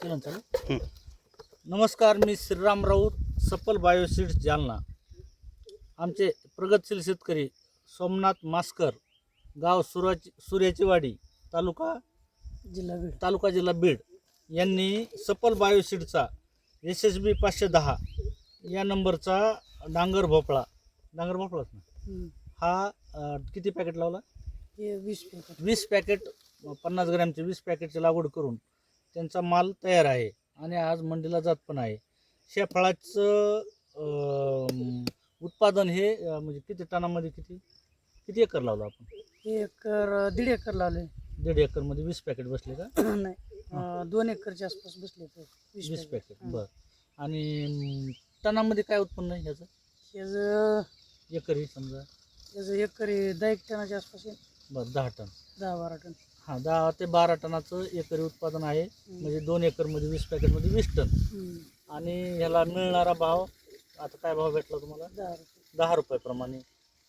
केलं चालू. नमस्कार, मी श्रीराम राऊत, सफल बायोसीड्स जालना. आमचे प्रगतशील शेतकरी सोमनाथ मास्कर, गाव सूर्याची वाडी, तालुका जिल्हा बीड यांनी सफल बायोसीडचा SSB 510 या नंबरचा डांगर भोपळाच ना हा किती पॅकेट लावला? 20 पॅकेट 50 ग्रॅमचे 20 पॅकेटची लागवड करून त्यांचा माल तयार आहे आणि आज मंडीला जात पण आहे. शेफळाचं उत्पादन हे म्हणजे किती टनामध्ये किती एकर लावलं आपण? 1.5 एकर लावले. 1.5 एकरमध्ये 20 पॅकेट बसले का? नाही 2 एकरच्या आसपास बसले तर 20 पॅकेट. बरं. आणि टनामध्ये काय उत्पन्न आहे ह्याचं? त्याचं एकरी समजा एकरी 10 टनाच्या आसपास आहे. बरं, 10 टन. 10-12 टन. हां, 10 ते 12 टनाचं एकरी उत्पादन आहे. म्हणजे 2 एकरमध्ये 20 पॅकेटमध्ये 20 टन. आणि ह्याला मिळणारा भाव आता काय भाव भेटला तुम्हाला? 10 रुपयाप्रमाणे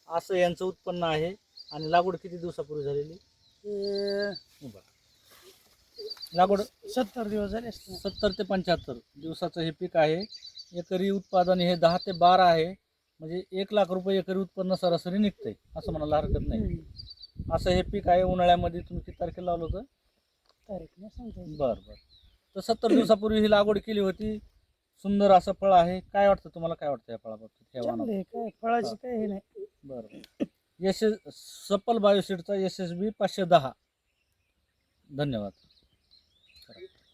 असं यांचं उत्पन्न आहे. आणि लागवड किती दिवसापूर्वी झालेली? लागवड 70 दिवस झाले असते. 70 ते 75 दिवसाचं हे पीक आहे. एकरी उत्पादन हे 10 ते 12 आहे. म्हणजे 1 लाख रुपये एकरी उत्पन्न सरासरी निघतंय असं म्हणायला हरकत नाही. असं हे पीक आहे. उन्हाळ्यामध्ये तुम्ही किती तारखेला लावलं होतं? तारीख नाही सांगता येत. बरं. तर 70 दिवसापूर्वी ही लागवड केली होती. सुंदर असं फळ आहे. काय वाटतं तुम्हाला, काय वाटतं या फळाबाबतीत? चांगलं आहे, काय फळाची काय हे नाही. बरं. सफल बायोसीडचा SSB 510. धन्यवाद.